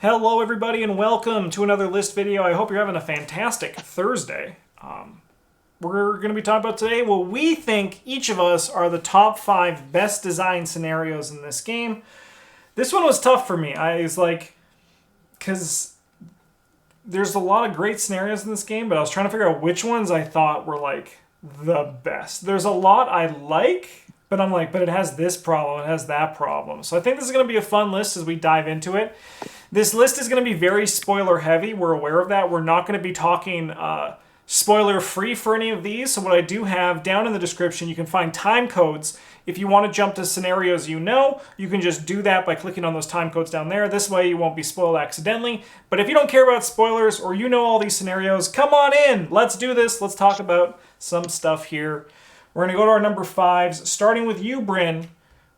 Hello everybody and welcome to another list video. I hope you're having a fantastic Thursday. We're going to be talking about today what we think each of us are the top 5 best design scenarios in this game. This one was tough for me. I was like, because there's a lot of great scenarios in this game, but I was trying to figure out which ones I thought were like the best. There's a lot I like, but I'm like, but it has this problem, it has that problem. So I think this is going to be a fun list as we dive into it. This list is going to be very spoiler heavy. We're aware of that. We're not going to be talking spoiler free for any of these. So what I do have down in the description, you can find time codes. If you want to jump to scenarios you can just do that by clicking on those time codes down there. This way you won't be spoiled accidentally. But if you don't care about spoilers or you know all these scenarios, come on in. Let's do this. Let's talk about some stuff here. We're going to go to our number 5s, starting with you, Bryn.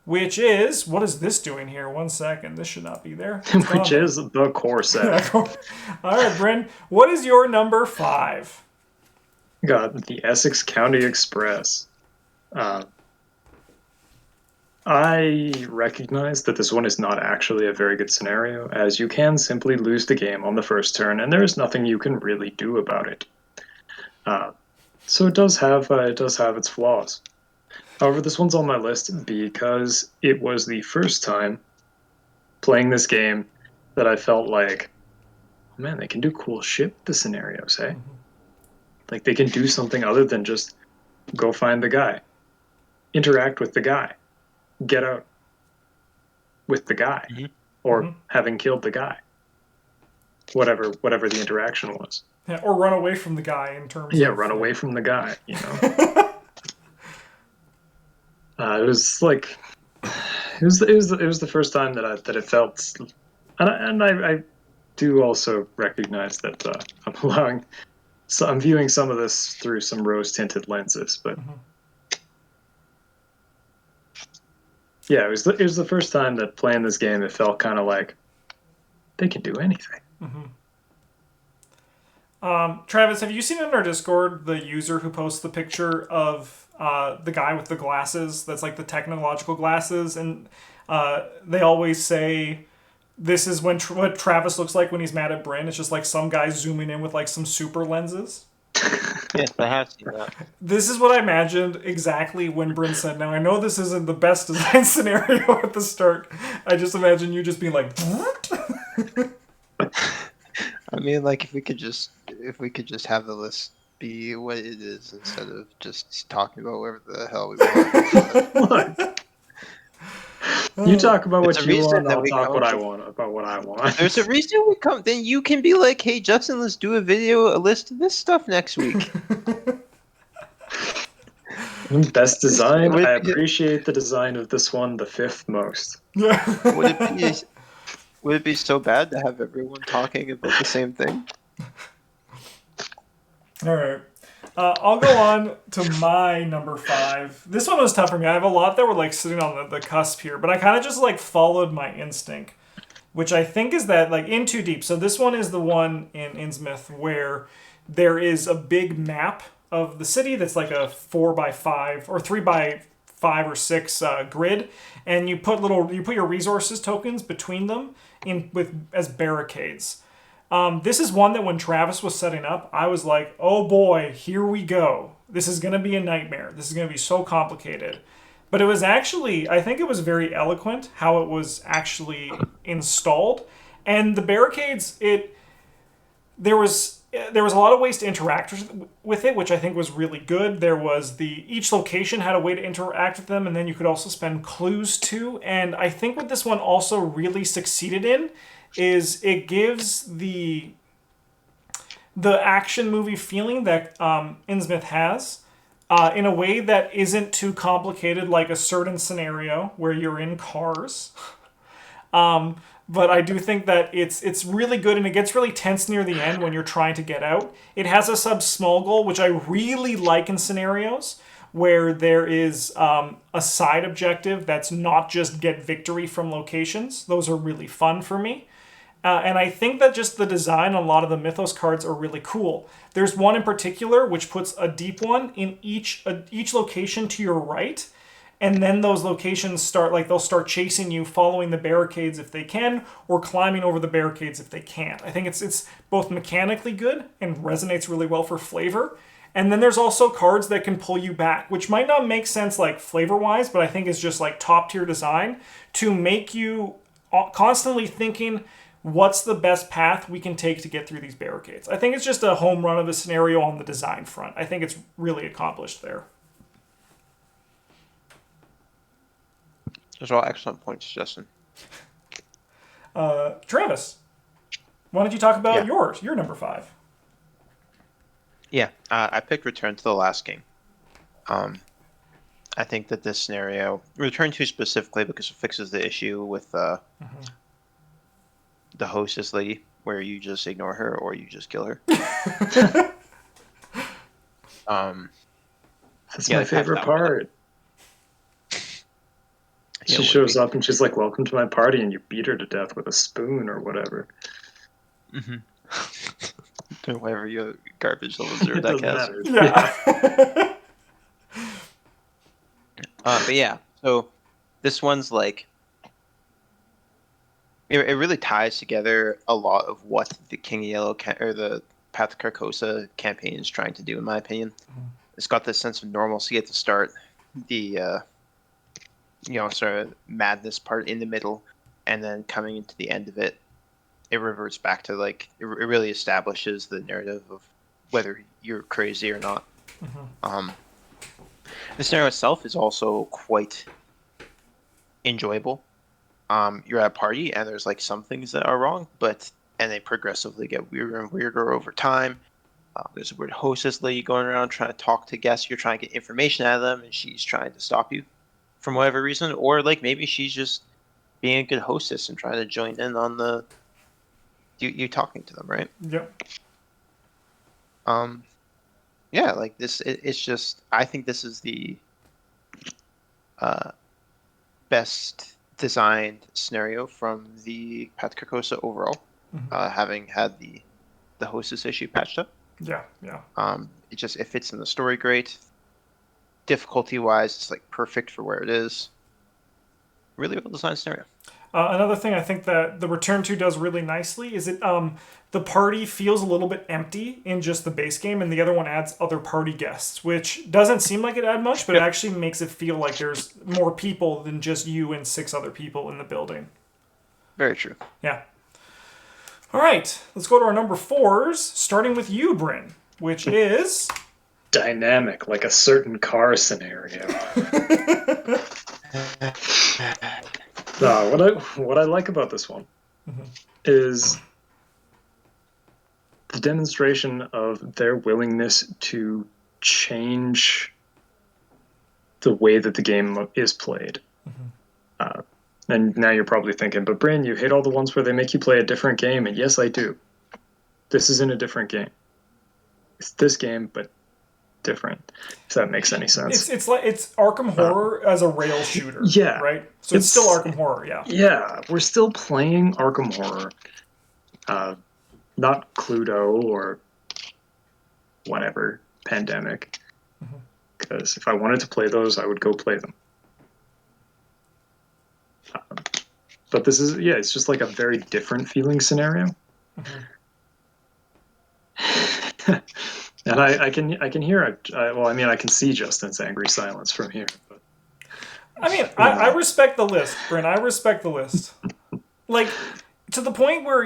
Which is, what is this doing here? 1 second, this should not be there. Which is the core set. All right, Bryn, what is your number 5? Got the Essex County Express. I recognize that this one is not actually a very good scenario, as you can simply lose the game on the first turn, and there's nothing you can really do about it. So it does have its flaws. However, this one's on my list because it was the first time playing this game that I felt like, oh man, they can do cool shit with the scenarios, eh? Mm-hmm. Like, they can do something other than just go find the guy, interact with the guy, get out with the guy, or having killed the guy. Whatever the interaction was. Yeah, or run away from the guy in terms of... run away from the guy, you know? It was like, it was the first time that it felt, and I do also recognize that I'm viewing some of this through some rose tinted lenses, but yeah, it was the first time that playing this game it felt kind of like they can do anything. Travis, have you seen in our Discord the user who posts the picture of the guy with the glasses, that's like the technological glasses, and they always say this is what Travis looks like when he's mad at Bryn. It's just like some guy zooming in with like some super lenses. Yes, I have seen that. This is what I imagined exactly when Bryn said, now I know this isn't the best design scenario at the start. I just imagine you just being like... I mean, like, if we could just have the list be what it is instead of just talking about whatever the hell we want. You talk about what you want, I'll talk what I want about what I want. There's a reason we come. Then you can be like, "Hey, Justin, let's do a list of this stuff next week." Best design. I appreciate the design of this one the 5th most. Would it be so bad to have everyone talking about the same thing? All right. I'll go on to my number 5. This one was tough for me. I have a lot that were like sitting on the cusp here, but I kind of just like followed my instinct, which I think is that like in Too Deep. So this one is the one in Innsmouth where there is a big map of the city that's like a 4x5 or 3x5 or 6 grid, and you put your resources tokens between them as barricades. This is one that when Travis was setting up, I was like, oh boy, here we go. This is going to be a nightmare. This is going to be so complicated. But it was actually, I think it was very eloquent how it was actually installed. And the barricades, there was a lot of ways to interact with it, which I think was really good. There was each location had a way to interact with them, and then you could also spend clues too. And I think what this one also really succeeded in is it gives the action movie feeling that Innsmouth has in a way that isn't too complicated, like a certain scenario where you're in cars. But I do think that it's really good, and it gets really tense near the end when you're trying to get out. It has a sub-small goal, which I really like in scenarios where there is a side objective that's not just get victory from locations. Those are really fun for me. And I think that just the design on a lot of the Mythos cards are really cool. There's one in particular which puts a deep one in each location to your right. and then those locations start, like, they'll start chasing you, following the barricades if they can, or climbing over the barricades if they can't. I think it's both mechanically good and resonates really well for flavor. And then there's also cards that can pull you back, which might not make sense like flavor-wise, but I think is just like top-tier design to make you constantly thinking, what's the best path we can take to get through these barricades? I think it's just a home run of a scenario on the design front. I think it's really accomplished there. Those are all excellent points, Justin. Travis, why don't you talk about Yeah. your number 5? Yeah, I picked Return to the Last King. I think that this scenario, Return to specifically because it fixes the issue with the hostess lady, where you just ignore her or you just kill her. That's Yeah, my favorite part. She shows up and she's like, "Welcome to my party," and you beat her to death with a spoon or whatever. Whatever your garbage level 0 It deck doesn't has. matter. Yeah. But yeah, so this one's like it really ties together a lot of what the King of Yellow or the Path to Carcosa campaign is trying to do, in my opinion. It's got this sense of normalcy at the start, the sort of madness part in the middle, and then coming into the end of it, it reverts back to like it really establishes the narrative of whether you're crazy or not. The scenario itself is also quite enjoyable. You're at a party and there's like some things that are wrong, and they progressively get weirder and weirder over time. There's a weird hostess lady going around trying to talk to guests. You're trying to get information out of them, and she's trying to stop you from whatever reason, or like maybe she's just being a good hostess and trying to join in on the you talking to them, right? Yep. Yeah, like this. It's just I think this is the best designed scenario from the Path to Carcosa overall, having had the hostess issue patched up. Yeah. It fits in the story great. Difficulty wise, it's like perfect for where it is. Really well designed scenario. Another thing I think that the Return to does really nicely is the party feels a little bit empty in just the base game, and the other one adds other party guests, which doesn't seem like it adds much, but it actually makes it feel like there's more people than just you and 6 other people in the building. Very true. Yeah. All right, let's go to our number 4s, starting with you, Bryn, which is... Dynamic, like a certain car scenario. No, what I like about this one is the demonstration of their willingness to change the way that the game is played. And now you're probably thinking, but Bryn, you hate all the ones where they make you play a different game, and yes, I do. This isn't a different game. It's this game, but different. If that makes any sense. It's like it's Arkham Horror as a rail shooter. Yeah. Right? So it's still Arkham Horror, yeah. Yeah, we're still playing Arkham Horror. Not Cluedo or whatever, Pandemic. Because if I wanted to play those, I would go play them. But this is, it's just like a very different feeling scenario. And I can hear it. I can see Justin's angry silence from here. But, I respect the list, Bryn. I respect the list. Like, to the point where,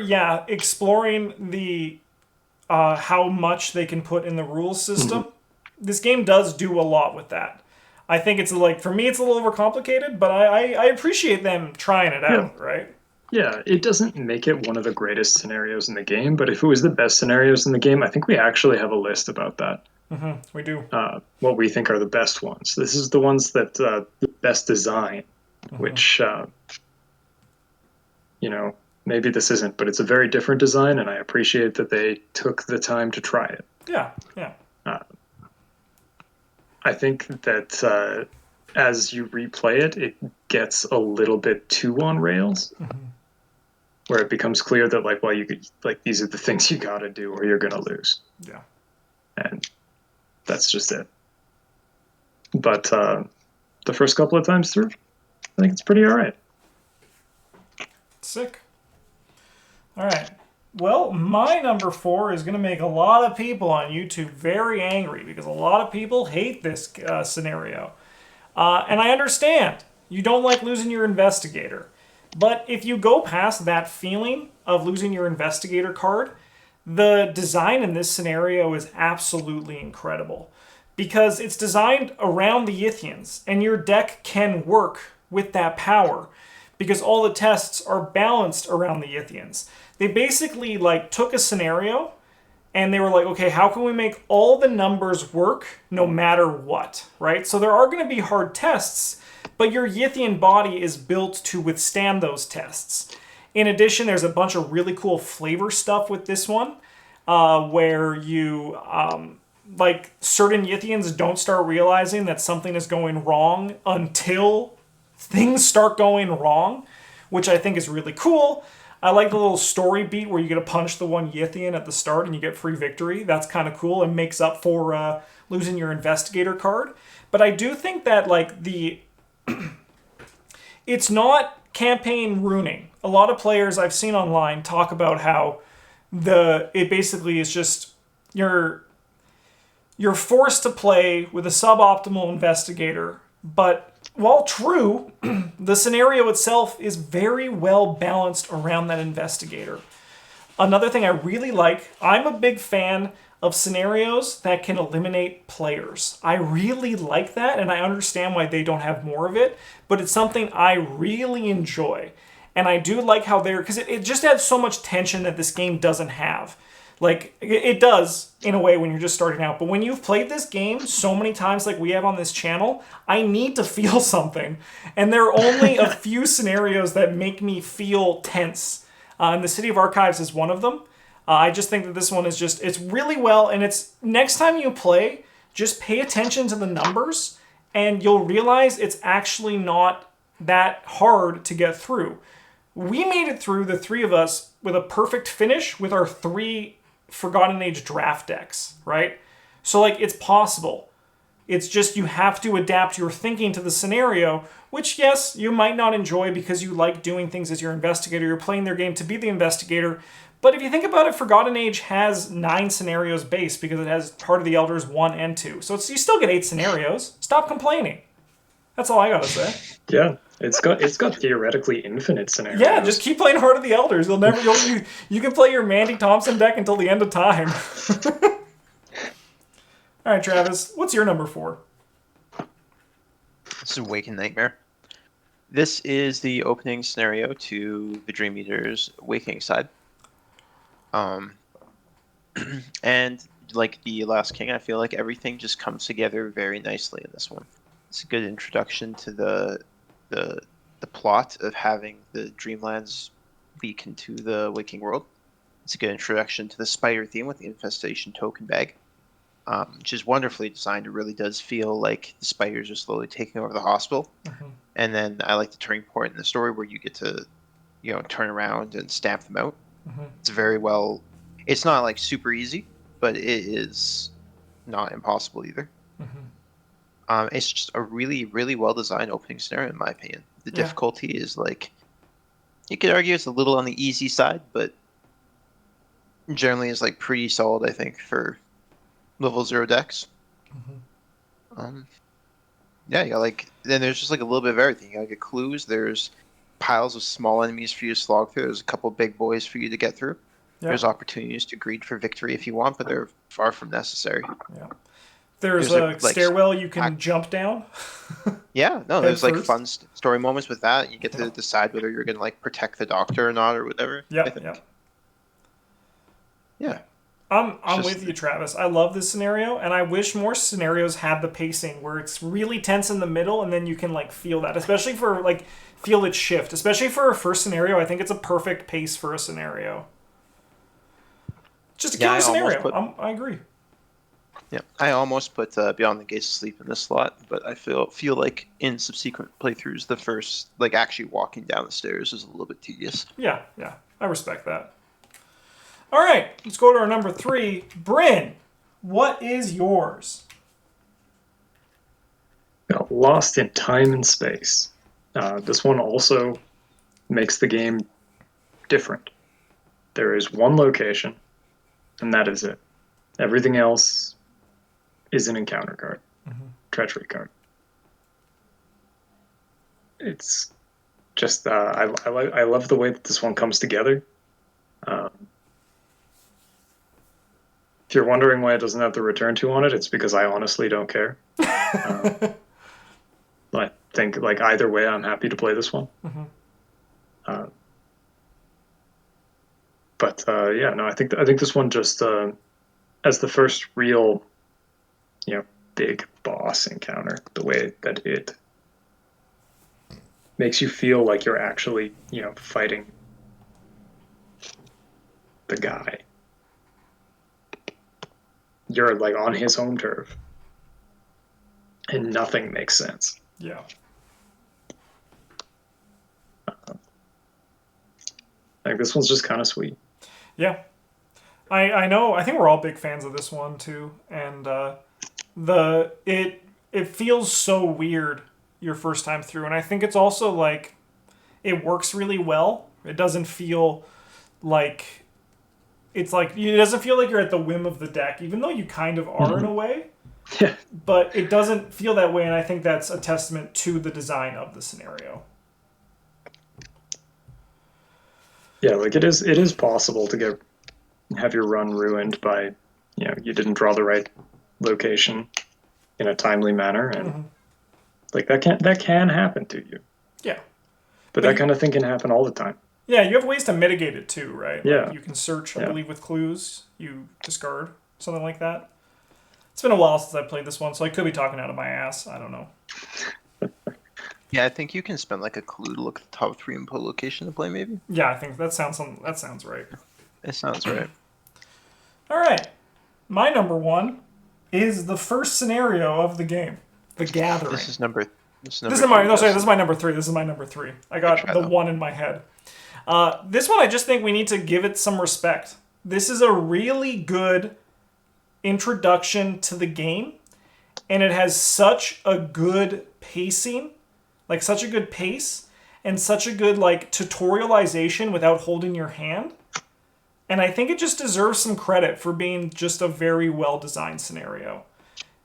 exploring the how much they can put in the rules system, this game does do a lot with that. I think it's like, for me, it's a little overcomplicated, but I appreciate them trying it out, right? Yeah, it doesn't make it one of the greatest scenarios in the game, but if it was the best scenarios in the game, I think we actually have a list about that. We do. What we think are the best ones. This is the ones that the best design, which, maybe this isn't, but it's a very different design, and I appreciate that they took the time to try it. Yeah. I think that as you replay it, it gets a little bit too on rails, where it becomes clear that these are the things you got to do, or you're gonna lose. Yeah, and that's just it. But the first couple of times through, I think it's pretty all right. Sick. All right. Well, my number 4 is going to make a lot of people on YouTube very angry because a lot of people hate this scenario. And I understand. You don't like losing your investigator. But if you go past that feeling of losing your investigator card, the design in this scenario is absolutely incredible. Because it's designed around the Yithians, and your deck can work with that power. Because all the tests are balanced around the Yithians. They basically like took a scenario and they were like, okay, how can we make all the numbers work no matter what, right? So there are going to be hard tests, but your Yithian body is built to withstand those tests. In addition, there's a bunch of really cool flavor stuff with this one, where you, like, certain Yithians don't start realizing that something is going wrong until things start going wrong, which I think is really cool. I like the little story beat where you get to punch the one Yithian at the start and you get free victory. That's kind of cool and makes up for losing your investigator card. But I do think that like it's not campaign ruining. A lot of players I've seen online talk about how it basically is just you're forced to play with a suboptimal investigator, but while true, the scenario itself is very well balanced around that investigator. Another thing I really like, I'm a big fan of scenarios that can eliminate players. I really like that, and I understand why they don't have more of it, but it's something I really enjoy. And I do like how because it just adds so much tension that this game doesn't have. Like, it does, in a way, when you're just starting out. But when you've played this game so many times like we have on this channel, I need to feel something. And there are only a few scenarios that make me feel tense. And the City of Archives is one of them. I just think that this one is just, it's really well, and it's, next time you play, just pay attention to the numbers, and you'll realize it's actually not that hard to get through. We made it through, the three of us, with a perfect finish with our 3 Forgotten Age draft decks, right? So, like, it's possible. It's just you have to adapt your thinking to the scenario, which, yes, you might not enjoy because you like doing things as your investigator. You're playing their game to be the investigator. But if you think about it, Forgotten Age has 9 scenarios base because it has Heart of the Elders 1 and 2. So you still get 8 scenarios. Stop complaining. That's all I gotta say. Yeah, it's got theoretically infinite scenarios. Yeah, just keep playing Heart of the Elders. You can play your Mandy Thompson deck until the end of time. All right, Travis, what's your number 4? This is Awakened Nightmare. This is the opening scenario to the Dream Eater's Awakening side. And like the Last King, I feel like everything just comes together very nicely in this one. It's a good introduction to the plot of having the Dreamlands leak into the waking world. It's a good introduction to the spider theme with the infestation token bag, which is wonderfully designed. It really does feel like the spiders are slowly taking over the hospital. Mm-hmm. And then I like the turning point in the story where you get to, turn around and stamp them out. Mm-hmm. It's very well. It's not like super easy, but it is not impossible either. Mm-hmm. It's just a really, really well designed opening scenario, in my opinion. The difficulty is like, you could argue it's a little on the easy side, but generally is like pretty solid, I think, for level 0 decks. Mm-hmm. Then there's just like a little bit of everything. You gotta get clues. There's piles of small enemies for you to slog through. There's a couple big boys for you to get through. Yeah. There's opportunities to greed for victory if you want, but they're far from necessary. Yeah. There's a stairwell you can jump down. There's like fun story moments with that. You get to decide whether you're going to like protect the doctor or not or whatever. Yeah. I'm with you, Travis. I love this scenario, and I wish more scenarios had the pacing where it's really tense in the middle, and then you can like feel that, especially for like feel it shift. Especially for a first scenario, I think it's a perfect pace for a scenario. Just a killer scenario. I agree. Yeah, I almost put Beyond the Gates of Sleep in this slot, but I feel like in subsequent playthroughs, the first like actually walking down the stairs is a little bit tedious. Yeah, I respect that. All right, let's go to our number 3. Bryn, what is yours? Lost in time and space. This one also makes the game different. There is one location, and that is it. Everything else is an encounter card, treachery card. It's just I love the way that this one comes together. If you're wondering why it doesn't have the return to on it, it's because I honestly don't care. I think like either way, I'm happy to play this one. But yeah, no, I think this one just as the first real, big boss encounter, the way that it makes you feel like you're actually, fighting the guy. You're like on his home turf, and nothing makes sense. Yeah. I think this one's just kind of sweet. Yeah. I know. I think we're all big fans of this one too, and it feels so weird your first time through, and I think it's also like it works really well. It doesn't feel like it doesn't feel like you're at the whim of the deck, even though you kind of are in a way. Yeah. But it doesn't feel that way, and I think that's a testament to the design of the scenario. Yeah, like it is possible to have your run ruined by, you didn't draw the right location in a timely manner, and like that can happen to you. Yeah. But that kind of thing can happen all the time. Yeah, you have ways to mitigate it too, right? Yeah. Like you can search, I believe, with clues. You discard, something like that. It's been a while since I played this one, so I could be talking out of my ass. I don't know. Yeah, I think you can spend like a clue to look at the top 3 input location to play, maybe. Yeah, I think that sounds right. It sounds right. All right. My number 1 is the first scenario of the game, The Gathering. This is my number 3. This is my number 3. This is my number 3. I got the 1 in my head. This one, I just think we need to give it some respect. This is a really good introduction to the game, and it has such a good pacing, like such a good pace, and such a good like tutorialization without holding your hand. And I think it just deserves some credit for being just a very well-designed scenario.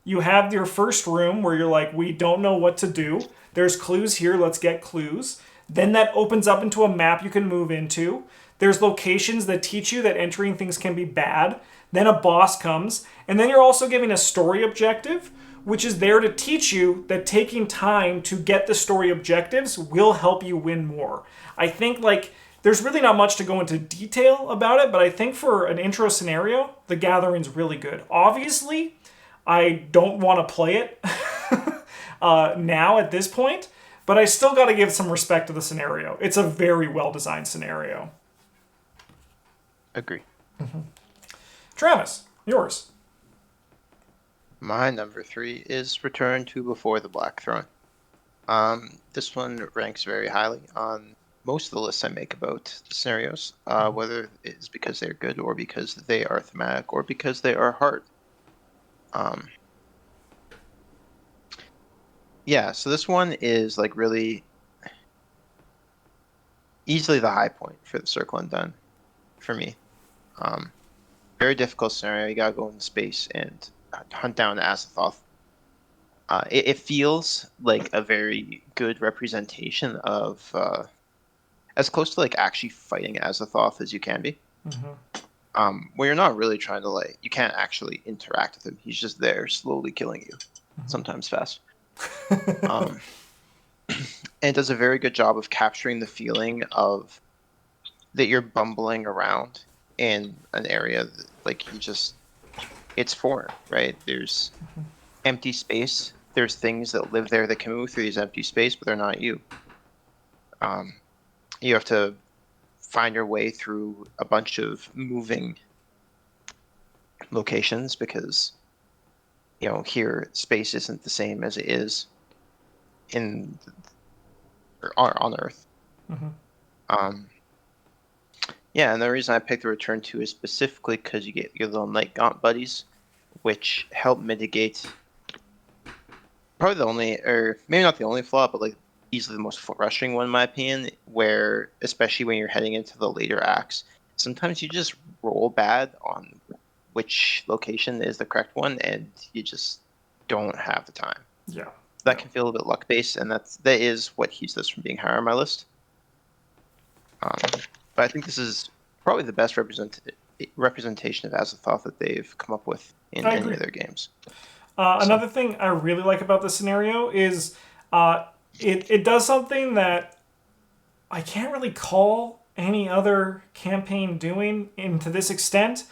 You have your first room where you're like, we don't know what to do. There's clues here, let's get clues. Then that opens up into a map you can move into. There's locations that teach you that entering things can be bad. Then a boss comes. And then you're also given a story objective, which is there to teach you that taking time to get the story objectives will help you win more. I think like there's really not much to go into detail about it, but I think for an intro scenario, The Gathering's really good. Obviously, I don't want to play it now at this point, but I still got to give some respect to the scenario. It's a very well-designed scenario. Agree. Travis, yours. My number 3 is Return to Before the Black Throne. This one ranks very highly on most of the lists I make about the scenarios, whether it's because they're good or because they are thematic or because they are hard. Yeah, so this one is like really easily the high point for the Circle Undone for me. Very difficult scenario. You gotta go into space and hunt down Azathoth. It feels like a very good representation of as close to like actually fighting Azathoth as you can be. Where you're not really trying to like, you can't actually interact with him. He's just there, slowly killing you, sometimes fast. And it does a very good job of capturing the feeling of that you're bumbling around in an area that, like it's foreign, right? There's empty space. There's things that live there that can move through these empty space, but they're not you. You have to find your way through a bunch of moving locations because here space isn't the same as it is on Earth. Yeah, and the reason I picked the Return to is specifically because you get your little Night Gaunt buddies, which help mitigate probably the only, or maybe not the only flaw, but like easily the most frustrating one in my opinion, where especially when you're heading into the later acts, sometimes you just roll bad on which location is the correct one, and you just don't have the time. Yeah. That can feel a bit luck based, and that is what keeps this from being higher on my list. But I think this is probably the best representation of Azathoth that they've come up with in any of their games. Another thing I really like about this scenario is it does something that I can't really call any other campaign doing to this extent,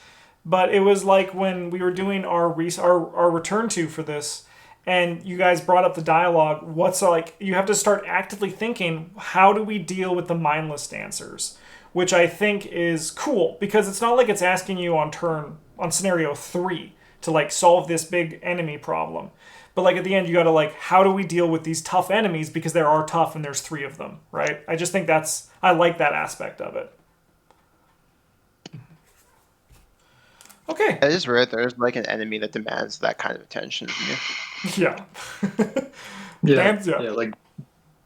but it was like when we were doing our return to for this, and you guys brought up the dialogue. What's like you have to start actively thinking, how do we deal with the mindless dancers? Which I think is cool because it's not like it's asking you on scenario 3 to like solve this big enemy problem. But like at the end you gotta like, how do we deal with these tough enemies, because there are tough and there's 3 of them, right? I just think I like that aspect of it. Okay. It is rare there's like an enemy that demands that kind of attention from you. Yeah. Yeah, like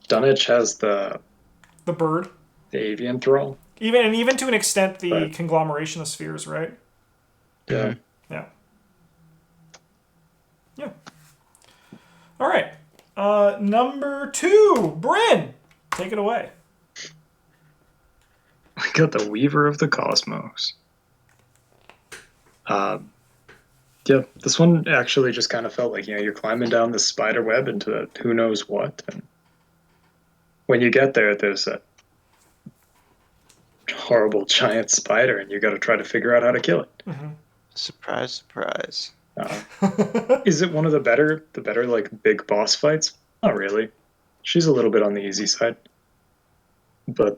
Dunwich has the bird. The avian thrall. Even to an extent the conglomeration of spheres, right? Yeah. Yeah. Yeah. All right. Number 2, Bryn. Take it away. I got the Weaver of the Cosmos. Yeah, this one actually just kind of felt like, you're climbing down this spider web into who knows what. And when you get there, there's a horrible giant spider, and you got to try to figure out how to kill it. Mm-hmm. Surprise, surprise. Is it one of the better like big boss fights? Not really. She's a little bit on the easy side, but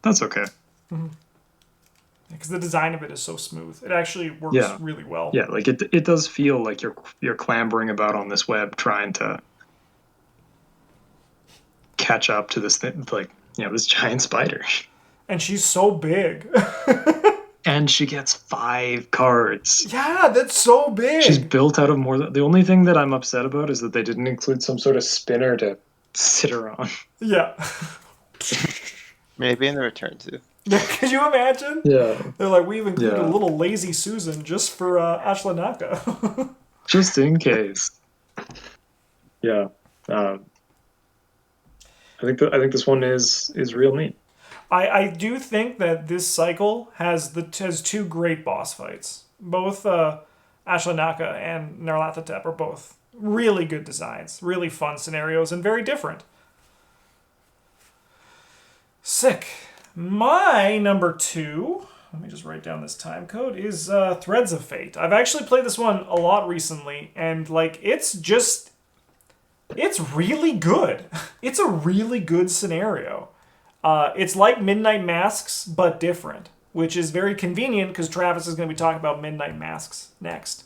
that's okay. Mm-hmm. Because the design of it is so smooth. It actually works really well. Yeah, like it does feel like you're clambering about on this web trying to catch up to this thing, like, this giant spider. And she's so big. And she gets 5 cards. Yeah, that's so big. She's built out of more than... The only thing that I'm upset about is that they didn't include some sort of spinner to sit her on. Yeah. Maybe in the return too. Yeah, could you imagine? Yeah. They're like, we've included a little lazy Susan just for Ashlanaka. Just in case. Yeah. I think this one is real neat. I do think that this cycle has 2 great boss fights. Both Ashlanaka and Nyarlathotep are both really good designs, really fun scenarios, and very different. Sick. My number 2, let me just write down this time code, is Threads of Fate. I've actually played this one a lot recently, and like it's really good. It's a really good scenario. It's like Midnight Masks, but different, which is very convenient because Travis is going to be talking about Midnight Masks next.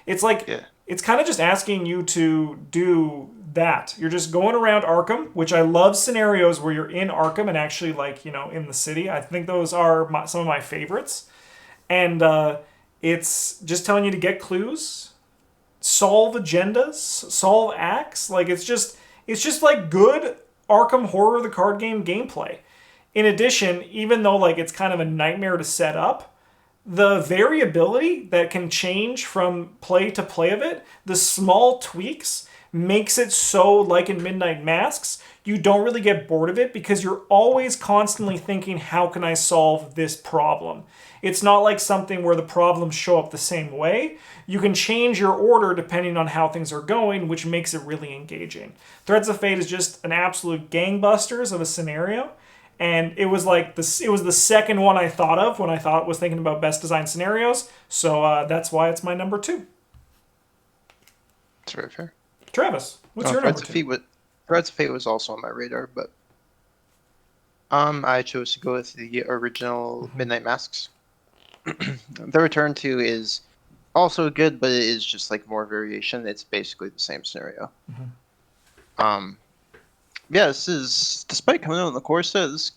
It's like, It's kind of just asking you to do that. You're just going around Arkham, which I love scenarios where you're in Arkham and actually like, in the city. I think those are some of my favorites. And it's just telling you to get clues, solve agendas, solve acts. Like it's just like good Arkham Horror the card game gameplay. In addition, even though like it's kind of a nightmare to set up, the variability that can change from play to play of it, the small tweaks, makes it so like in Midnight Masks, you don't really get bored of it because you're always constantly thinking, how can I solve this problem? It's not like something where the problems show up the same way. You can change your order depending on how things are going, which makes it really engaging. Threads of Fate is just an absolute gangbusters of a scenario. And it was like it was the second one I thought of when I was thinking about best design scenarios. So that's why it's my number 2. That's very fair. Travis, what's your number 2? Threads of Fate was also on my radar, but I chose to go with the original Midnight Masks. The Return to is also good, but it is just like more variation. It's basically the same scenario. Mm-hmm. Yeah, this is, despite coming out in the core set, this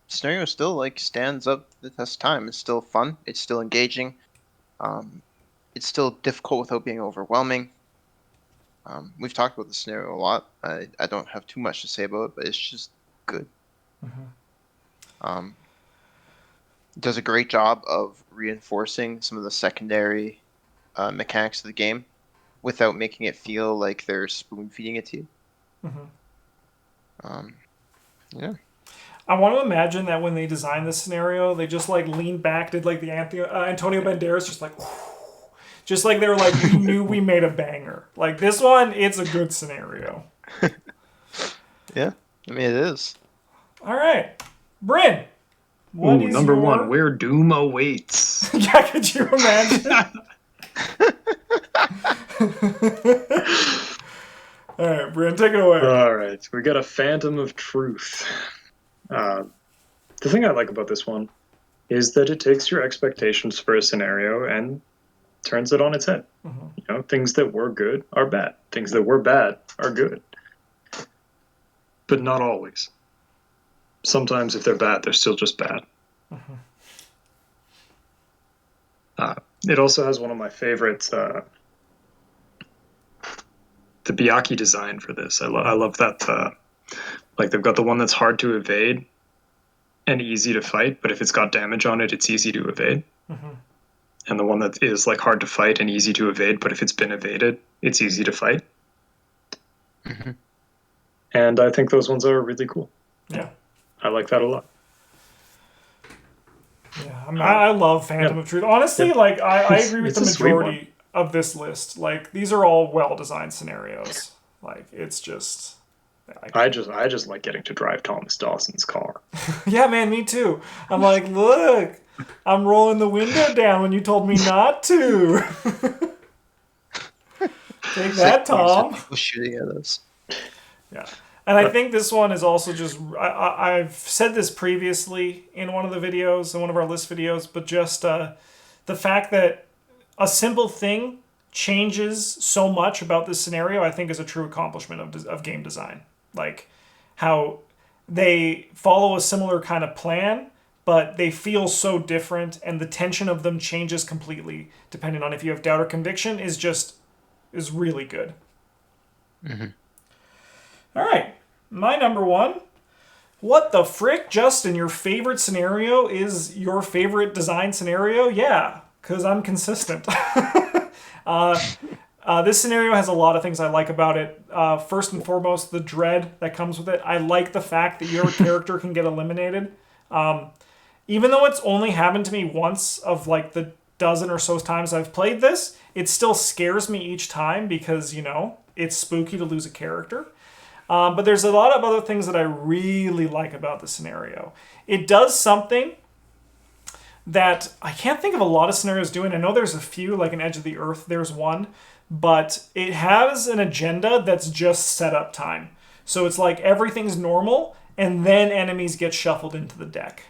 scenario still like stands up the test of time. It's still fun. It's still engaging. It's still difficult without being overwhelming. We've talked about the scenario a lot. I don't have too much to say about it, but it's just good. Um, it does a great job of reinforcing some of the secondary mechanics of the game without making it feel like they're spoon feeding it to you. Yeah. I want to imagine that when they designed this scenario, they just like leaned back, did like the Antonio Banderas, just like they were like, we knew we made a banger. Like this one, it's a good scenario. Yeah, I mean it is. All right, Bryn. What is number your... one, where doom awaits. Yeah, could you imagine? All right, Bryn, take it away. All right, we got a Phantom of Truth. The thing I like about this one is that it takes your expectations for a scenario and turns it on its head. You know, things that were good are bad. Things that were bad are good. But not always. Sometimes if they're bad, they're still just bad. It also has one of my favorites, the Byakuya design for this. I love that, like they've got the one that's hard to evade and easy to fight, but if it's got damage on it, it's easy to evade. And the one that is like hard to fight and easy to evade, but if it's been evaded, it's easy to fight. And I think those ones are really cool. Yeah. I like that a lot. Yeah, I love Phantom of Truth. Honestly, like I agree with the It's a sweet majority of this list. Like these are all well-designed scenarios. Like it's just... I just like getting to drive Thomas Dawson's car. Yeah, man, me too. I'm like, look, I'm rolling the window down when you told me not to. Take that, Tom. People shooting at us. Yeah. And I think this one is also just... I've said this previously in one of the videos, in one of our list videos, but just the fact that a simple thing changes so much about this scenario, I think is a true accomplishment of game design. Like how they follow a similar kind of plan, but they feel so different, and the tension of them changes completely depending on if you have doubt or conviction is really good. All right, my number one. What the frick, Justin? Your favorite scenario is your favorite design scenario? Yeah, because I'm consistent. This scenario has a lot of things I like about it. First and foremost, the dread that comes with it. I like the fact that your character can get eliminated. Even though it's only happened to me once of like the dozen or so times I've played this, it still scares me each time because, you know, it's spooky to lose a character. But there's a lot of other things that I really like about the scenario. It does something that I can't think of a lot of scenarios doing. I know there's a few, like in Edge of the Earth, there's one. But it has an agenda that's just setup time. So it's like everything's normal, and then enemies get shuffled into the deck,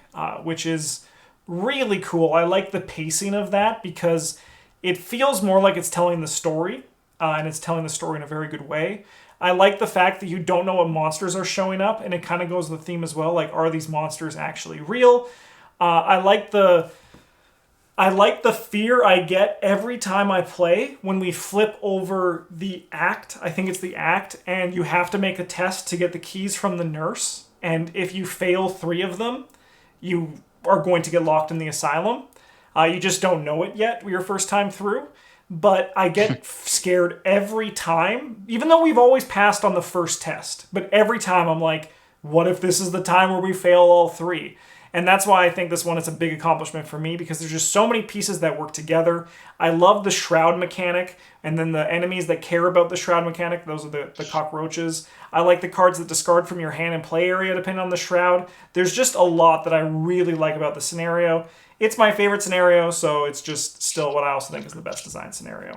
which is really cool. I like the pacing of that because it feels more like it's telling the story, and it's telling the story in a very good way. I like the fact that you don't know what monsters are showing up, and it kind of goes with the theme as well. Like, are these monsters actually real? I like the fear I get every time I play when we flip over the act. I think it's the act, and you have to make a test to get the keys from the nurse. And if you fail 3 of them, you are going to get locked in the asylum. You just don't know it yet your first time through. But I get scared every time, even though we've always passed on the first test. But every time I'm like, what if this is the time where we fail all 3? And that's why I think this one is a big accomplishment for me, because there's just so many pieces that work together. I love the shroud mechanic, and then the enemies that care about the shroud mechanic, those are the cockroaches. I like the cards that discard from your hand and play area depending on the shroud. There's just a lot that I really like about the scenario. It's my favorite scenario, so it's just still what I also think is the best design scenario.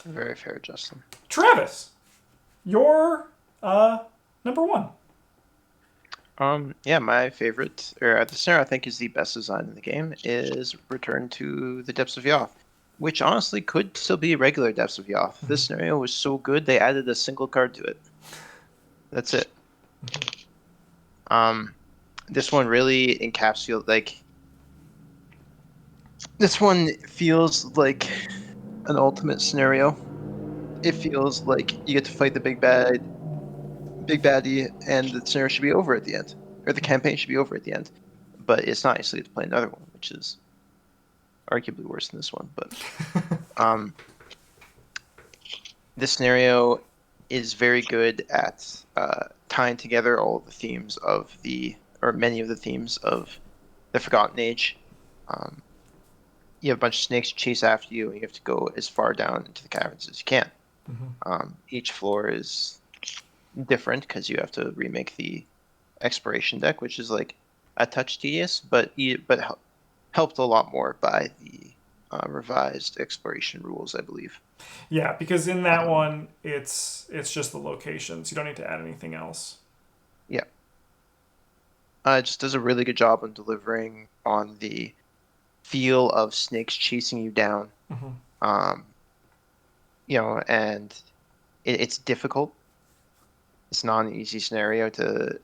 Very fair, Justin. Travis, your number one. Yeah, my favorite, or the scenario I think is the best design in the game, is Return to the Depths of Yoth, which honestly could still be regular Depths of Yoth. This scenario was so good, they added a single card to it. That's it. This one really encapsulates, like, this one feels like an ultimate scenario it feels like you get to fight the big baddie, and the scenario should be over at the end, or the campaign should be over at the end. But it's not. You still get to play another one, which is arguably worse than this one. But this scenario is very good at tying together all the themes of or many of the themes of the Forgotten Age. You have a bunch of snakes chase after you, and you have to go as far down into the caverns as you can. Each floor is different because you have to remake the exploration deck, which is like a touch tedious, but helped a lot more by the revised exploration rules, I believe. Yeah, because in that one, it's just the locations. You don't need to add anything else. Yeah. It just does a really good job on delivering on the feel of snakes chasing you down. And it's difficult. It's not an easy scenario to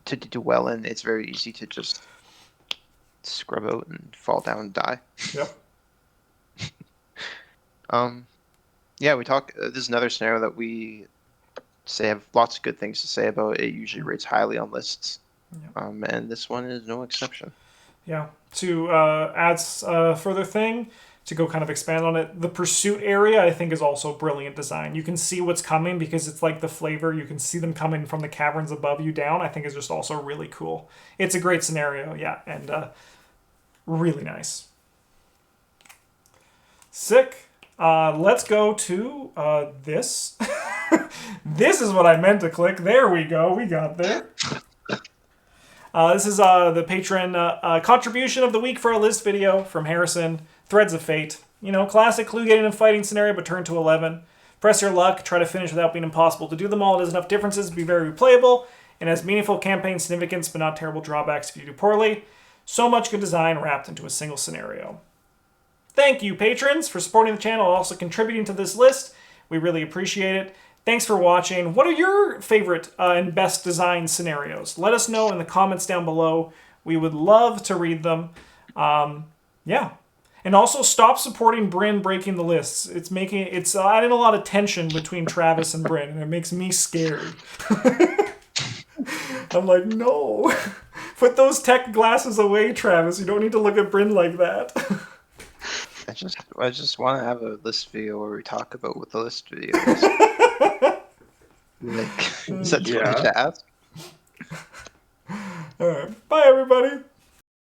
do well in. It's very easy to just scrub out and fall down and die. Yep. Yeah, we talk. This is another scenario that we say have lots of good things to say about. It usually rates highly on lists, and this one is no exception. Yeah. To add further thing, to go kind of expand on it, the pursuit area I think is also brilliant design. You can see what's coming because it's like the flavor. You can see them coming from the caverns above you down. I think is just also really cool. It's a great scenario, yeah, and really nice. Sick. Let's go to this. This is what I meant to click. There we go. We got there. This is the patron contribution of the week for a list video from Harrison. Threads of Fate. Classic clue getting and fighting scenario, but turn to 11. Press your luck. Try to finish without being impossible to do them all. It has enough differences to be very replayable and has meaningful campaign significance, but not terrible drawbacks if you do poorly. So much good design wrapped into a single scenario. Thank you, patrons, for supporting the channel and also contributing to this list. We really appreciate it. Thanks for watching. What are your favorite and best design scenarios? Let us know in the comments down below. We would love to read them. Yeah. And also stop supporting Bryn breaking the lists. It's adding a lot of tension between Travis and Bryn, and it makes me scared. I'm like, no. Put those tech glasses away, Travis. You don't need to look at Bryn like that. I just want to have a list video where we talk about what the list video is. Is that too much to ask? All right. Bye, everybody.